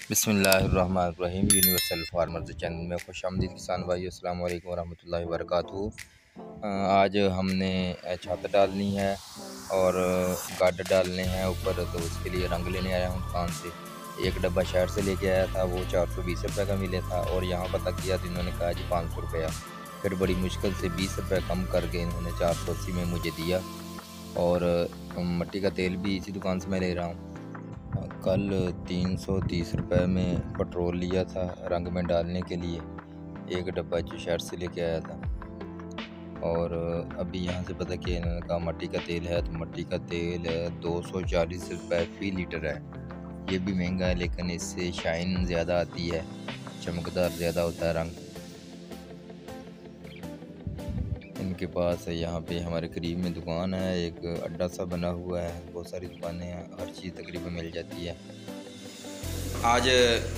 बिस्मिल्लाहिर्रहमानिर्रहीम। Universal farmers channel में खुश आमदीद किसान भाई। अस्सलाम वालेकुम वरहमतुल्लाहि वबरकातुहू। आज हमने छत डालनी है और गार्ड डालने हैं ऊपर, तो उसके लिए रंग लेने आया हूँ दुकान से। एक डब्बा शहर से लेके आया था, वो 420 रुपये का मिले था, और यहाँ पता किया तो इन्होंने कहा जी 500 रुपया। फिर बड़ी मुश्किल से 20 रुपये कम करके इन्होंने 480 में मुझे दिया। और मिट्टी का तेल भी इसी दुकान से मैं ले रहा हूँ। कल 330 रुपये में पेट्रोल लिया था रंग में डालने के लिए, एक डब्बा जो शहर से लेके आया था। और अभी यहाँ से पता किया इन्होंने कहा मिट्टी का तेल है, तो मिट्टी का तेल 240 रुपये फ़ी लीटर है। ये भी महंगा है, लेकिन इससे शाइन ज़्यादा आती है, चमकदार ज़्यादा होता है रंग। इनके पास यहाँ पे हमारे करीब में दुकान है, एक अड्डा सा बना हुआ है, बहुत सारी दुकानें हैं, हर चीज़ तकरीबन मिल जाती है। आज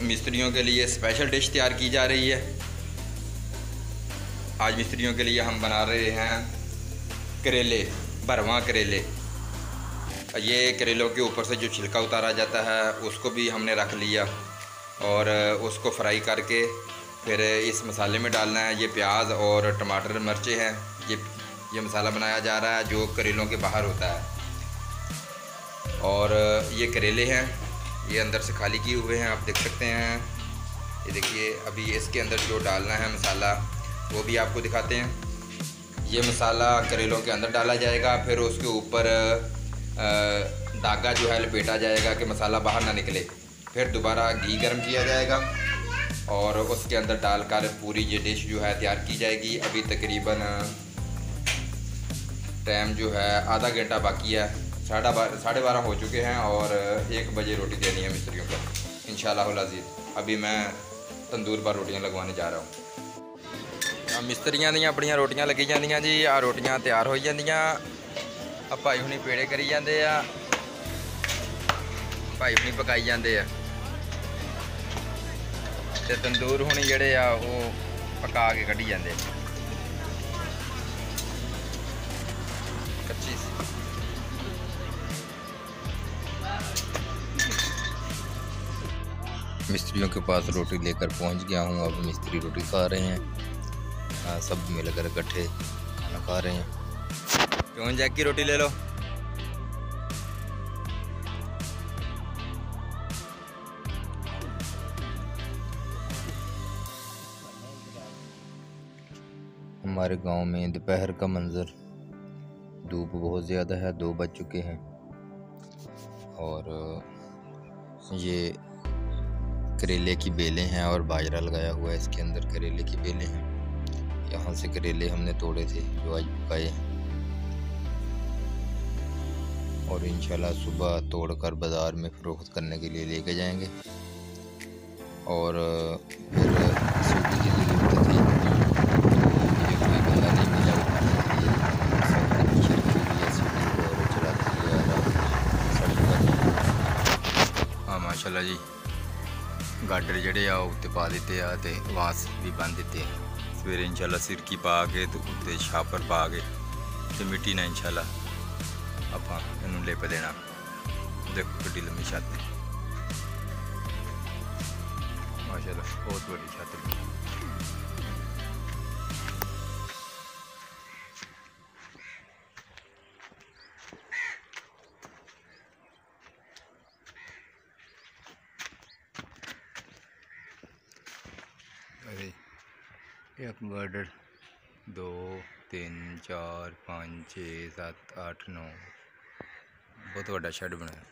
मिस्त्रियों के लिए स्पेशल डिश तैयार की जा रही है। आज मिस्त्रियों के लिए हम बना रहे हैं करेले, भरवा करेले। ये करेलों के ऊपर से जो छिलका उतारा जाता है उसको भी हमने रख लिया और उसको फ्राई करके फिर इस मसाले में डालना है। ये प्याज और टमाटर मिर्चें हैं, ये मसाला बनाया जा रहा है जो करेलों के बाहर होता है। और ये करेले हैं, ये अंदर से खाली किए हुए हैं, आप देख सकते हैं। ये देखिए, अभी इसके अंदर जो डालना है मसाला वो भी आपको दिखाते हैं। ये मसाला करेलों के अंदर डाला जाएगा, फिर उसके ऊपर धागा जो है लपेटा जाएगा कि मसाला बाहर ना निकले। फिर दोबारा घी गर्म किया जाएगा और उसके अंदर डालकर पूरी ये डिश जो है तैयार की जाएगी। अभी तकरीबन टाइम जो है आधा घंटा बाकी है, 12:30 हो चुके हैं और 1 बजे रोटी देनी है मिस्त्रियों को इंशाअल्लाह अज़ीज़। अभी मैं तंदूर पर रोटियां लगवाने जा रहा हूँ। मिस्त्रियां दी अपनी रोटियां लगी जांदियां जी। आ रोटियां तैयार हो जांदियां, भाई हुणी पेड़े करी जाते आ, भाई हुणी पकाई जाते आ, ते तंदूर हुणी जेड़े आ वो पका के कड्ढी जाते। कच्ची मिस्त्रियों के पास रोटी लेकर पहुंच गया हूं। अब मिस्त्री रोटी खा रहे हैं, सब मिलकर इकट्ठे खाना खा रहे हैं। क्यों जैक की रोटी ले लो। हमारे गांव में दोपहर का मंजर, धूप बहुत ज़्यादा है, 2 बज चुके हैं और ये करेले की बेलें हैं और बाजरा लगाया हुआ है, इसके अंदर करेले की बेलें हैं। यहाँ से करेले हमने तोड़े थे जो आज पकाए हैं और इंशाल्लाह सुबह तोड़कर बाज़ार में फ़रोख्त करने के लिए लेके जाएंगे। और फिर सूटी की ज़रूरत थी, मुझे कोई बंदा नहीं मिला उठाने के लिए, सब कुछ रखी हुई है सूटी को और चलाते हुए आ रहा सड़क। हाँ माशाल्लाह जी, गाडर जड़े आ उत्ते पा दिते आ ते वास भी बन दिते हैं। सवेरे इंशाल्लाह सिरकी पा के तो उत्ते छापर पा के ते मिट्टी ना इंशाल्लाह आपां इन्हूं लिप देना। देखो किड्डी लम्मी छत माशाल्लाह, बहुत बड़ी छत है। एक गार्डर 2 3 4 5 6 7 8 9 बहुत बड़ा शेड बनाया।